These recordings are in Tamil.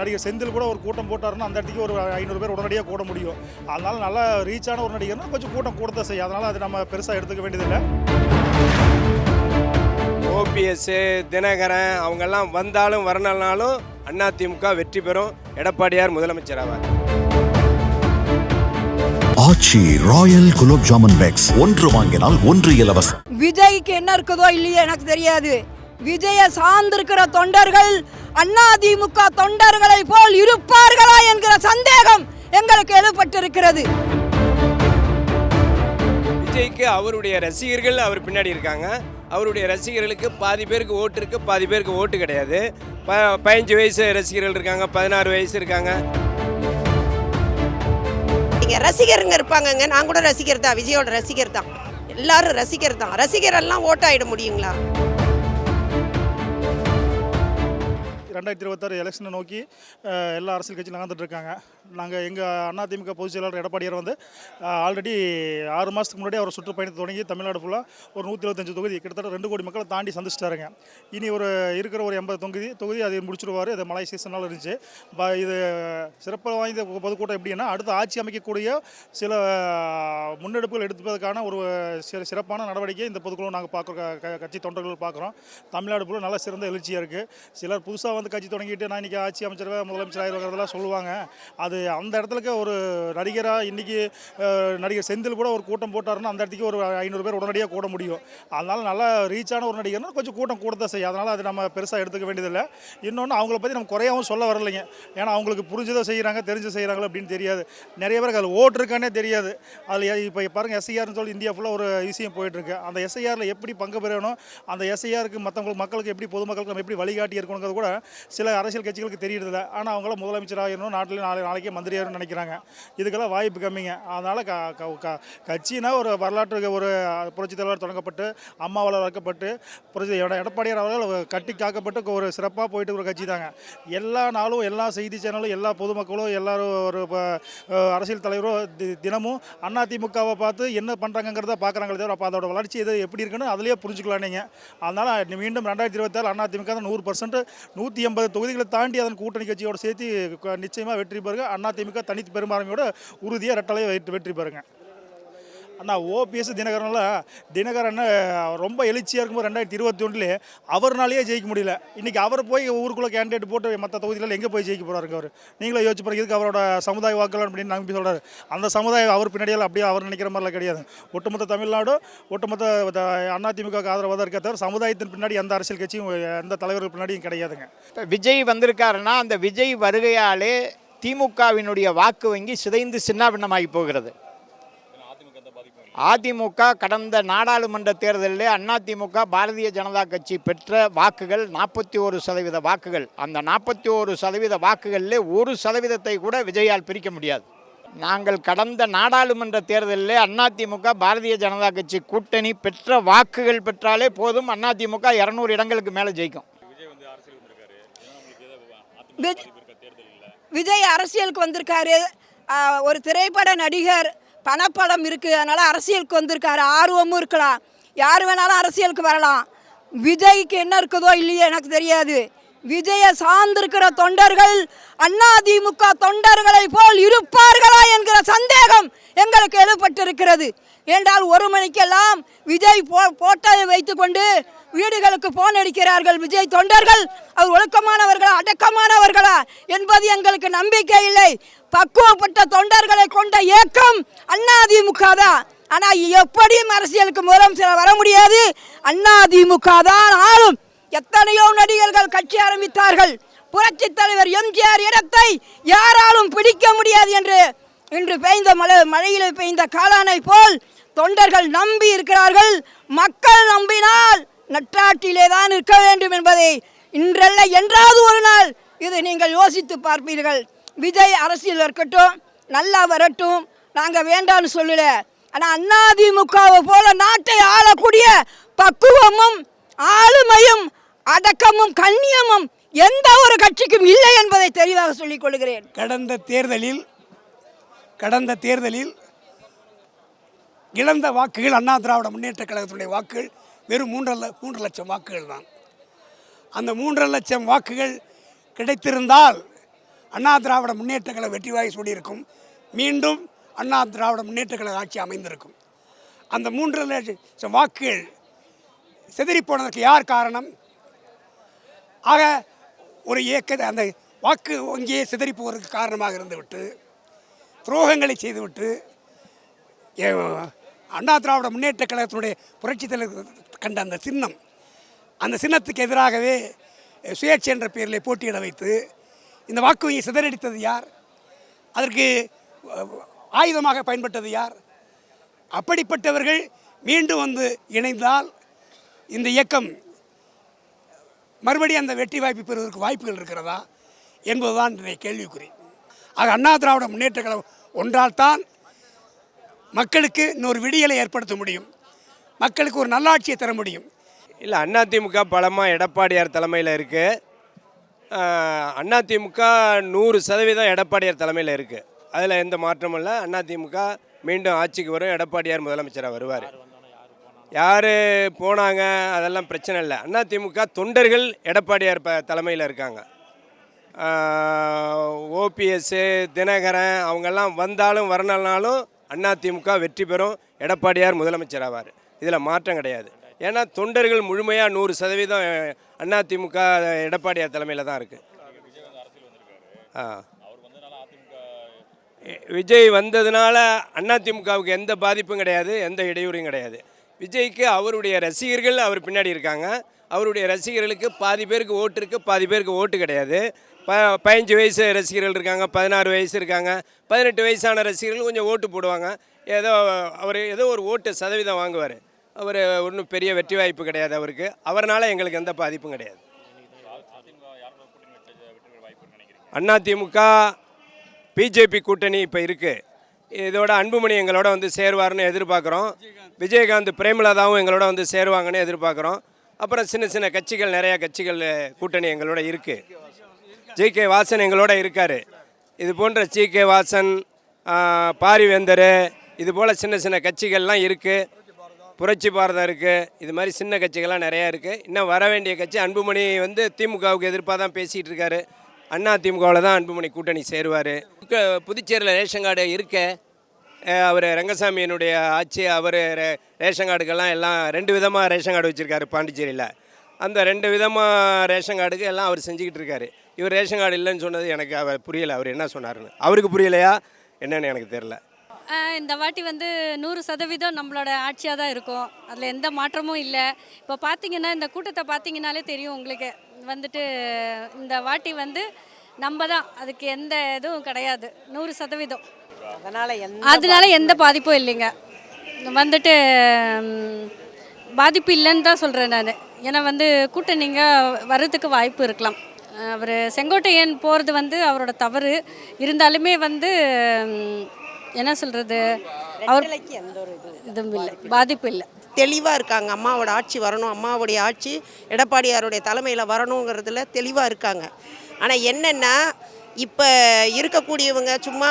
நடிகர் செந்தில் கூட ஒரு கூட்டம் போட்டாருன்னா அந்த இடத்துக்கு ஒரு 500 பேர் உடனடியாக கூட முடியும். அதனால நல்லா ரீச்சான ஒரு நடிகர்னா கொஞ்சம் கூட்டம் கூடத்தான் செய்யும். அதனால் அது நம்ம பெருசாக எடுத்துக்க வேண்டியதில்லை. ஓபிஎஸ், தினகரன் அவங்கெல்லாம் வந்தாலும் வரனாலும் அதிமுக வெற்றி பெறும். எடப்பாடியார் முதலமைச்சர் ஆவார். ஆச்சி ராயல் குலோப் ஜாமுன் பேக்ஸ் ஒன்று வாங்கினால் ஒன்று இலவசம். விஜய்க்கு என்ன இருக்குதோ இல்லையோ எனக்கு தெரியாது. விஜயை சார்ந்திருக்கிற தொண்டர்கள் அதிமுக தொண்டர்களை போல் இருப்பார்களா என்கிற சந்தேகம் எங்களுக்கு எழுப்பட்டிருக்கிறது. விஜய்க்கு அவருடைய ரசிகர்கள் அவர் பின்னாடி இருக்காங்க. அவருடைய ரசிகர்களுக்கு பாதி பேருக்கு ஓட்டு இருக்கு, பாதி பேருக்கு ஓட்டு கிடையாது. 15 வயசு ரசிகர்கள் இருக்காங்க, 16 வயசு இருக்காங்க. இங்கே ரசிகருங்க இருப்பாங்கங்க. நான் கூட ரசிகர் தான், விஜயோட ரசிகர் தான். எல்லாரும் ரசிகர் தான். ரசிகரெல்லாம் ஓட்டாயிட முடியுங்களா? 2026 எலெக்ஷனை நோக்கி எல்லா அரசியல் கட்சியும் நகர்ந்துட்டு இருக்காங்க. நாங்கள் எங்கள் அதிமுக பொதுச் செயலாளர் எடப்பாடியார் வந்து ஆல்ரெடி 6 மாதத்துக்கு முன்னாடி அவர் சுற்றுப்பயணத்தை தொடங்கி தமிழ்நாடு ஃபுல்லாக ஒரு 125 தொகுதி கிட்டத்தட்ட 2 கோடி மக்களை தாண்டி சந்திச்சிட்டாருங்க. இனி இருக்கிற ஒரு 80 தொகுதி அதை முடிச்சுடுவார். இது மழை சீசனால் இருந்துச்சு. இது சிறப்பு வாய்ந்த பொதுக்கூட்டம் எப்படின்னா அடுத்த ஆட்சி அமைக்கக்கூடிய சில முன்னெடுப்புகள் எடுப்பதற்கான ஒரு சிறப்பான நடவடிக்கை இந்த பொதுக்குழு நாங்கள் பார்க்குறோம். கட்சி தொண்டர்கள் பார்க்குறோம். தமிழ்நாடு ஃபுல்லாக நல்ல சிறந்த எழுச்சியாக இருக்குது. சிலர் புதுசாக வந்து கட்சி தொடங்கிட்டு நான் இன்றைக்கி ஆட்சி அமைச்சர் முதலமைச்சர் ஆகிருக்கிறதெல்லாம் சொல்லுவாங்க. அது அந்த இடத்துக்கு ஒரு நடிகராக இன்றைக்கி நடிகர் செந்தில் கூட ஒரு கூட்டம் போட்டாருன்னா அந்த இடத்துக்கு ஒரு 500 பேர் உடனடியாக கூட முடியும். அதனால் நல்லா ரீச்சான ஒரு நடிகர்னா கொஞ்சம் கூட்டம் கூடத்தான் செய்யும். அதனால் அது நம்ம பெருசாக எடுத்துக்க வேண்டியதில்லை. இன்னொன்று அவங்கள பற்றி நம்ம குறையாகவும் சொல்ல வரலைங்க. ஏன்னா அவங்களுக்கு புரிஞ்சதை செய்கிறாங்க, தெரிஞ்சு செய்கிறாங்களா அப்படின்னு தெரியாது. நிறைய பேருக்கு அதில் ஓட்டு இருக்கானே தெரியாது. அதில் இப்போ பாருங்கள், எஸ்ஐஆர்னு சொல்லி இந்தியா ஃபுல்லாக ஒரு விஷயம் போயிட்டுருக்கு. அந்த எஸ்ஐஆரில் எப்படி பங்கு பெறணும், அந்த எஸ்ஐஆருக்கு மக்களுக்கு எப்படி பொதுமக்களுக்கு நம்ம எப்படி வழிகாட்டி இருக்கணுங்கிறது கூட சில அரசியல் கட்சிகளுக்கு தெரியறதில்ல. ஆனால் அவங்கள முதலமைச்சராக இருக்கணும், நாட்டில் நாளைக்கே மந்திரியாருன்னு நினைக்கிறாங்க. இதுக்கெல்லாம் வாய்ப்பு கம்மிங்க. அதனால் கட்சினா ஒரு வரலாற்று ஒரு புரட்சித் தலைவர் தொடங்கப்பட்டு அம்மாவால் வளர்க்கப்பட்டு எடப்பாடியார் அவர்கள் கட்டி காக்கப்பட்டு ஒரு சிறப்பாக போயிட்டு ஒரு கட்சி தாங்க. எல்லா நாளும் எல்லா செய்தி சேனலும் எல்லா பொதுமக்களும் எல்லாரும் ஒரு அரசியல் தலைவரும் தினமும் அதிமுகவை பார்த்து என்ன பண்ணுறாங்கிறத பார்க்குறாங்களே தவிர அப்போ அதோட வளர்ச்சி எது எப்படி இருக்குன்னு அதிலேயே புரிஞ்சுக்கலாம் நீங்கள். அதனால் மீண்டும் 2026 அதிமுக தான் 100% 180 தொகுதிகளை தாண்டி அதன் கூட்டணி கட்சியோடு சேர்த்து நிச்சயமாக வெற்றி பெறுங்க. அதிமுக தனித்து பெரும்பான்மையோட உறுதியாக ரெட்டலையை வெற்றி பெறுங்க. ஆனால் ஓபிஎஸ் தினகரன் ரொம்ப எழுச்சியாக இருக்கும்போது 2021 அவர்னாலேயே ஜெயிக்க முடியல. இன்றைக்கி அவர் போய் ஊருக்குள்ளே கேண்டிடேட் போட்டு மற்ற தொகுதியில் எங்கே போய் ஜெயிக்க போகிறாருங்க அவர்? நீங்களே யோசிச்சு பாருங்க. இதுக்கு அவரோட சமுதாய வாக்குகள் அப்படின்னு நம்பி சொல்கிறாரு. அந்த சமுதாயம் அவர் பின்னாடியெல்லாம் அப்படியே அவர் நினைக்கிற மாதிரிலாம் கிடையாது. ஒட்டுமொத்த தமிழ்நாடு ஒட்டுமொத்த அதிமுக ஆதரவாக தான் இருக்க தவிர சமுதாயத்தின் பின்னாடி எந்த அரசியல் கட்சியும் எந்த தலைவர்கள் பின்னாடியும் கிடையாதுங்க. இப்போ விஜய் வந்திருக்காருன்னா அந்த விஜய் வருகையாலே திமுகவினுடைய வாக்கு வங்கி சிதைந்து சின்னாபின்னமாகி போகிறது. அதிமுக கடந்த நாடாளுமன்ற தேர்தலில் அதிமுக பாரதிய ஜனதா கட்சி பெற்ற வாக்குகள் 41% வாக்குகள். அந்த 41% வாக்குகளில் 1% கூட விஜயால் பிரிக்க முடியாது. நாங்கள் கடந்த நாடாளுமன்ற தேர்தலில் அதிமுக பாரதிய ஜனதா கட்சி கூட்டணி பெற்ற வாக்குகள் பெற்றாலே போதும், அதிமுக 200 இடங்களுக்கு மேலே ஜெயிக்கும். விஜய் அரசியலுக்கு வந்திருக்காரு. ஒரு திரைப்பட நடிகர், பணப்படம் இருக்குது, அதனால் அரசியலுக்கு வந்திருக்காரு. ஆர்வமும் இருக்கலாம், யார் வேணாலும் அரசியலுக்கு வரலாம். விஜய்க்கு என்ன இருக்குதோ இல்லையோ எனக்கு தெரியாது. விஜயை சார்ந்திருக்கிற தொண்டர்கள் அதிமுக தொண்டர்களை போல் இருப்பார்களா என்கிற சந்தேகம் எங்களுக்கு எழுப்பட்டிருக்கிறது. என்றால் 1 மணிக்கெல்லாம் விஜய் போட்டோவை வைத்துக்கொண்டு வீடுகளுக்கு போன் அடிக்கிறார்கள் விஜய் தொண்டர்கள். அவர் ஒழுக்கமானவர்களா அடக்கமானவர்களா என்பது எங்களுக்கு நம்பிக்கை இல்லை. பக்குவப்பட்ட தொண்டர்களை கொண்ட இயக்கம் அதிமுக தான். ஆனால் எப்படியும் அரசியலுக்கு முதலமைச்சர் வர முடியாது. அதிமுக தான் ஆளும். எத்தனையோ நடிகர்கள் கட்சி ஆரம்பித்தார்கள். புரட்சி தலைவர் எம்ஜிஆர் இடத்தை யாராலும் பிடிக்க முடியாது என்று இன்று பெய்த மழையிலே பெய்த காளானை போல் தொண்டர்கள் நம்பி இருக்கிறார்கள். மக்கள் நம்பினால் நட்டாட்டிலே தான் இருக்க வேண்டும் என்பதை இன்றல்ல என்றாவது ஒரு நாள் இது நீங்கள் யோசித்து பார்ப்பீர்கள். விஜய் அரசியல் இருக்கட்டும், நல்லா வரட்டும், நாங்கள் வேண்டான்னு சொல்லல. ஆனால் அதிமுகவை போல நாட்டை ஆளக்கூடிய பக்குவமும் ஆளுமையும் அடக்கமும் கண்ணியமும் எந்த ஒரு கட்சிக்கும் இல்லை என்பதை தெளிவாக சொல்லிக் கொள்கிறேன். கடந்த தேர்தலில் இழந்த வாக்குகள் அண்ணா திராவிட முன்னேற்ற கழகத்தினுடைய வாக்குகள் வெறும் 3 லட்சம் வாக்குகள் தான். அந்த 3 லட்சம் வாக்குகள் கிடைத்திருந்தால் அண்ணா திராவிட முன்னேற்ற கழக வெற்றி வாகை சூடியிருக்கும். மீண்டும் அண்ணா திராவிட முன்னேற்ற கழக ஆட்சி அமைந்திருக்கும். அந்த 3 லட்சம் வாக்குகள் சிதறிப்போனதற்கு யார் காரணம்? ஆக ஒரு அந்த வாக்கு வங்கியே சிதறி போவதற்கு காரணமாக இருந்துவிட்டு துரோகங்களை செய்துவிட்டு அண்ணா திராவிட முன்னேற்ற கழகத்தினுடைய புரட்சித் தலைவர் கண்ட அந்த சின்னத்துக்கு எதிராகவே சுயேட்சை என்ற பெயரில் போட்டியிட வைத்து இந்த வாக்கு வங்கியை சிதறடித்தது யார்? அதற்கு ஆயுதமாக பயன்பட்டது யார்? அப்படிப்பட்டவர்கள் மீண்டும் வந்து இணைந்தால் இந்த இயக்கம் மறுபடியும் அந்த வெற்றி வாய்ப்பு பெறுவதற்கு வாய்ப்புகள் இருக்கிறதா என்பதுதான் இன்றைய கேள்விக்குறி. ஆக அண்ணா திராவிட முன்னேற்ற கழகம் ஒன்றால் தான் மக்களுக்கு இன்னொரு விடியலை ஏற்படுத்த முடியும், மக்களுக்கு ஒரு நல்லாட்சியை தர முடியும். இல்லை, அதிமுக பலமாக எடப்பாடியார் தலைமையில் இருக்குது. அதிமுக 100% எடப்பாடியார் தலைமையில் இருக்குது. அதில் எந்த மாற்றமும் இல்லை. அதிமுக மீண்டும் ஆட்சிக்கு வரும், எடப்பாடியார் முதலமைச்சராக வருவார். யார் போனாங்க அதெல்லாம் பிரச்சனை இல்லை. அதிமுக தொண்டர்கள் எடப்பாடியார் தலைமையில் இருக்காங்க. ஓபிஎஸ், தினகரன் அவங்கெல்லாம் வந்தாலும் வரனாலும் அதிமுக வெற்றி பெறும், எடப்பாடியார் முதலமைச்சர் ஆவார். இதில் மாற்றம் கிடையாது. ஏன்னா தொண்டர்கள் முழுமையாக 100% அதிமுக எடப்பாடியார் தலைமையில் தான் இருக்குது. விஜய் வந்ததுனால அதிமுகவுக்கு எந்த பாதிப்பும் கிடையாது, எந்த இடையூறும் கிடையாது. விஜய்க்கு அவருடைய ரசிகர்கள் அவர் பின்னாடி இருக்காங்க. அவருடைய ரசிகர்களுக்கு பாதி பேருக்கு ஓட்டு இருக்குது, பாதி பேருக்கு ஓட்டு கிடையாது. 15 வயசு ரசிகர்கள் இருக்காங்க, 16 வயசு இருக்காங்க, 18 வயசான ரசிகர்கள் கொஞ்சம் ஓட்டு போடுவாங்க. அவர் ஏதோ ஒரு ஓட்டு சதவீதம் வாங்குவார். அவர் ஒன்றும் பெரிய வெற்றி வாய்ப்பு கிடையாது அவருக்கு. அவரால் எங்களுக்கு எந்த பாதிப்பும் கிடையாது. அதிமுக பிஜேபி கூட்டணி இப்போ இருக்குது. இதோட அன்புமணி எங்களோட வந்து சேருவார்னு எதிர்பார்க்குறோம். விஜயகாந்த், பிரேமலதாவும் எங்களோட வந்து சேருவாங்கன்னு எதிர்பார்க்குறோம். அப்புறம் சின்ன சின்ன கட்சிகள், நிறையா கட்சிகள் கூட்டணி எங்களோட இருக்குது. ஜி.கே. வாசன் எங்களோட இருக்கார். இது போன்ற ஜி.கே. வாசன், பாரிவேந்தர், இது போல் சின்ன சின்ன கட்சிகள்லாம் இருக்குது. புரட்சி பாரதம் இருக்குது. இது மாதிரி சின்ன கட்சிகள்லாம் நிறையா இருக்குது. இன்னும் வர வேண்டிய கட்சி அன்புமணி வந்து திமுகவுக்கு எதிர்ப்பாக தான் பேசிகிட்டு இருக்காரு. அதிமுகவில் தான் அன்புமணி கூட்டணி சேருவார். புதுச்சேரியில் ரேஷன் கார்டு இருக்க அவர் ரங்கசாமியினுடைய ஆட்சி, அவர் ரேஷன் கார்டுக்கெல்லாம் எல்லாம் 2 விதமாக ரேஷன் கார்டு வச்சுருக்காரு பாண்டிச்சேரியில். அந்த 2 விதமாக ரேஷன் கார்டுக்கு எல்லாம் அவர் செஞ்சுக்கிட்டு இருக்காரு. இவர் ரேஷன் கார்டு இல்லைன்னு சொன்னது எனக்கு அவர் புரியலை. அவர் என்ன சொன்னார்னு அவருக்கு புரியலையா என்னன்னு எனக்கு தெரில. இந்த வாட்டி வந்து 100% நம்மளோட ஆட்சியாக தான் இருக்கும். அதில் எந்த மாற்றமும் இல்லை. இப்போ பார்த்தீங்கன்னா இந்த கூட்டத்தை பார்த்தீங்கன்னாலே தெரியும் உங்களுக்கு. வந்துட்டு இந்த வாட்டி வந்து நம்ம தான், அதுக்கு எந்த இதுவும் கிடையாது. 100%. அதனால எந்த பாதிப்பும் இல்லைங்க. வந்துட்டு பாதிப்பு இல்லைன்னு தான் சொல்கிறேன் நான். ஏன்னா வந்து கூட்டணிங்க வர்றதுக்கு வாய்ப்பு இருக்கலாம். அவர் செங்கோட்டையன் போகிறது வந்து அவரோட தவறு இருந்தாலுமே வந்து என்ன சொல்கிறது, அவர் எந்த ஒரு இதுவும் இல்லை, பாதிப்பு இல்லை. தெளிவாக இருக்காங்க. அம்மாவோட ஆட்சி வரணும், அம்மாவுடைய ஆட்சி எடப்பாடியாருடைய தலைமையில் வரணுங்கிறதுல தெளிவாக இருக்காங்க. ஆனால் என்னென்னா இப்போ இருக்கக்கூடியவங்க சும்மா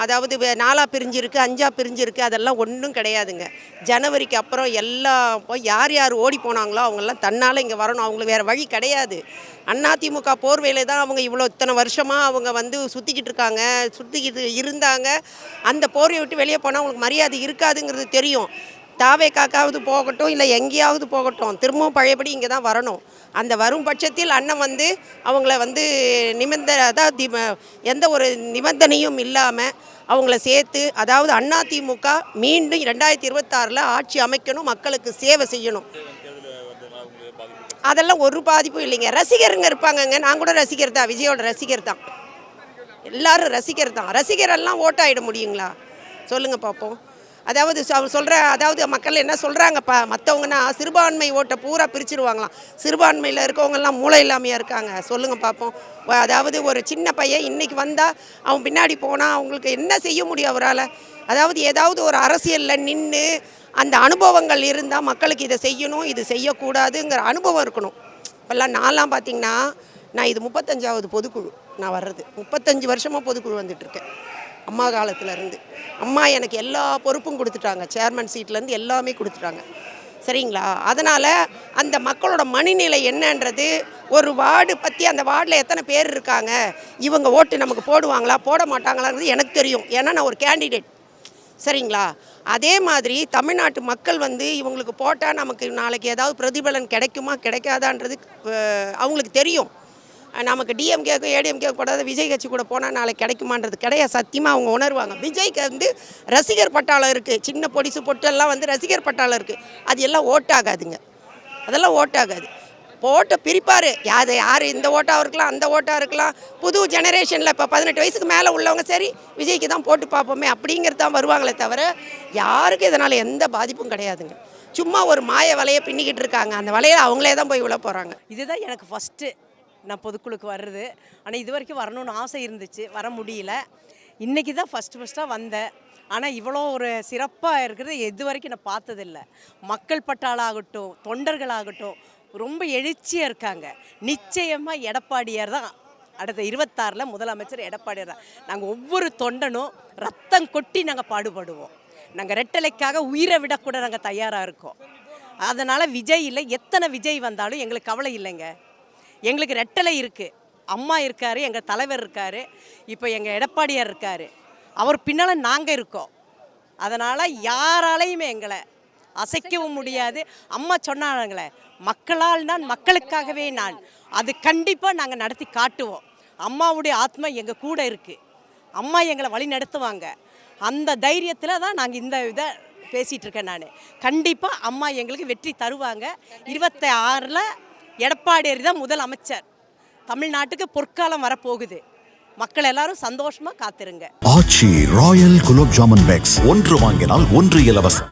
அதாவது 4 பிரிஞ்சிருக்கு, 5 பிரிஞ்சிருக்கு, அதெல்லாம் ஒன்றும் கிடையாதுங்க. ஜனவரிக்கு அப்புறம் எல்லாம் யார் யார் ஓடி போனாங்களோ அவங்கெல்லாம் தன்னால் இங்கே வரணும். அவங்களுக்கு வேறு வழி கிடையாது. அதிமுக போர்வையில தான் அவங்க இத்தனை வருஷமாக அவங்க வந்து சுற்றிக்கிட்டு இருந்தாங்க. அந்த போர்வையை விட்டு வெளியே போனால் அவங்களுக்கு மரியாதை இருக்காதுங்கிறது தெரியும். தாவேக்காவது போகட்டும், இல்லை எங்கேயாவது போகட்டும், திரும்பவும் பழையபடி இங்கே தான் வரணும். அந்த வரும் பட்சத்தில் அண்ணன் வந்து அவங்கள வந்து அதாவது எந்த ஒரு நிபந்தனையும் இல்லாமல் அவங்கள சேர்த்து, அதாவது அதிமுக மீண்டும் 2026 ஆட்சி அமைக்கணும், மக்களுக்கு சேவை செய்யணும். அதெல்லாம் ஒரு பாதிப்பும் இல்லைங்க. ரசிகருங்க இருப்பாங்கங்க. நான் கூட ரசிகர் தான், விஜயோட ரசிகர் தான். எல்லாரும் ரசிகர் தான். ரசிகரெல்லாம் ஓட்டாயிட முடியுங்களா சொல்லுங்கள் பார்ப்போம். அதாவது அதாவது மக்கள் என்ன சொல்கிறாங்கப்பா, மற்றவங்கன்னா சிறுபான்மை ஓட்டை பூரா பிரிச்சுடுவாங்களாம். சிறுபான்மையில் இருக்கவங்கெல்லாம் மூளை இல்லாமையாக இருக்காங்க. சொல்லுங்கள் பார்ப்போம். அதாவது ஒரு சின்ன பையன் இன்றைக்கி வந்தால் அவன் பின்னாடி போனால் அவங்களுக்கு என்ன செய்ய முடியும் அவரால்? அதாவது ஏதாவது ஒரு அரசியலில் நின்று அந்த அனுபவங்கள் இருந்தால் மக்களுக்கு இதை செய்யணும், இது செய்யக்கூடாதுங்கிற அனுபவம் இருக்கணும். இப்போல்லாம் நான்லாம் பார்த்திங்கன்னா, நான் இது 35வது பொதுக்குழு நான் வர்றது. 35 வருஷமாக பொதுக்குழு வந்துட்டுருக்கேன். அம்மா காலத்தில் இருந்து அம்மா எனக்கு எல்லா பொறுப்பும் கொடுத்துட்டாங்க. சேர்மன் சீட்லேருந்து எல்லாமே கொடுத்துட்டாங்க. சரிங்களா? அதனால் அந்த மக்களோட மனநிலை என்னன்றது, ஒரு வார்டு பற்றி அந்த வார்டில் எத்தனை பேர் இருக்காங்க, இவங்க ஓட்டு நமக்கு போடுவாங்களா போட மாட்டாங்களாங்கிறது எனக்கு தெரியும். ஏன்னா நான் ஒரு கேண்டிடேட். சரிங்களா? அதே மாதிரி தமிழ்நாட்டு மக்கள் இவங்களுக்கு போட்டால் நமக்கு நாளைக்கு ஏதாவது பிரதிபலன் கிடைக்குமா கிடைக்காதான்றது அவங்களுக்கு தெரியும். நமக்கு டிஎம்கேக்கு ஏடிஎம்கே போடாத விஜய் கட்சி கூட போனால் நாளைக்கு கிடைக்குமான்றது கிடையாது. சத்தியமாக அவங்க உணர்வாங்க. விஜய்க்கு ரசிகர் பட்டாளம் இருக்குது, சின்ன பொடிசு பொட்டெல்லாம் ரசிகர் பட்டாளம் இருக்குது. அது எல்லாம் ஓட்டாகாதுங்க. அதெல்லாம் ஓட்டாகாது. போட்டை பிரிப்பார். யார் இந்த ஓட்டாக இருக்கலாம், அந்த ஓட்டாக இருக்கலாம். புது ஜெனரேஷனில் இப்போ 18 வயசுக்கு மேலே உள்ளவங்க சரி விஜய்க்கு தான் போட்டு பார்ப்போமே அப்படிங்கிறது தான் வருவாங்களே தவிர யாருக்கும் இதனால் எந்த பாதிப்பும் கிடையாதுங்க. சும்மா ஒரு மாய வலையை பின்னிக்கிட்டு இருக்காங்க. அந்த வலையை அவங்களே தான் போய் விழ போகிறாங்க. இதுதான் எனக்கு ஃபஸ்ட்டு நான் பொதுக்குழுக்கு வர்றது. ஆனால் இது வரைக்கும் வரணும்னு ஆசை இருந்துச்சு, வர முடியல. இன்றைக்கி தான் ஃபஸ்ட்டாக வந்தேன். ஆனால் இவ்வளோ ஒரு சிறப்பாக இருக்கிறது இது வரைக்கும் நான் பார்த்ததில்லை. மக்கள் பட்டாளாகட்டும், தொண்டர்களாகட்டும் ரொம்ப எழுச்சியாக இருக்காங்க. நிச்சயமாக எடப்பாடியார் தான் அடுத்த 26 முதலமைச்சர் எடப்பாடியார் தான். நாங்கள் ஒவ்வொரு தொண்டனும் ரத்தம் கொட்டி நாங்கள் பாடுபடுவோம். நாங்கள் ரெட்டலைக்காக உயிரை விடக்கூட நாங்கள் தயாராக இருக்கோம். அதனால் விஜய் இல்லை, எத்தனை விஜய் வந்தாலும் எங்களுக்கு கவலை இல்லைங்க. எங்களுக்கு ரெட்டலை இருக்குது. அம்மா இருக்கார், எங்கள் தலைவர் இருக்கார், இப்போ எங்கள் எடப்பாடியார் இருக்கார், அவர் பின்னால் நாங்கள் இருக்கோம். அதனால் யாராலையுமே எங்களை அசைக்கவும் முடியாது. அம்மா சொன்னாங்களே, மக்களால் நான் மக்களுக்காகவே நான், அது கண்டிப்பாக நாங்கள் நடத்தி காட்டுவோம். அம்மாவுடைய ஆத்மா எங்கள் கூட இருக்குது. அம்மா எங்களை வழி நடத்துவாங்க. அந்த தைரியத்தில் தான் நாங்கள் இந்த இதை பேசிகிட்டு இருக்கேன். நான் கண்டிப்பாக அம்மா எங்களுக்கு வெற்றி தருவாங்க. 26 எடப்பாடியார் தான் முதலமைச்சர். தமிழ்நாட்டுக்கு பொற்காலம் வரப்போகுது. மக்கள் எல்லாரும் சந்தோஷமாக காத்திருங்க. ஆச்சி ராயல் குலோப் ஜாமுன் பேக்ஸ் 1 வாங்கினால் 1 இலவசம்.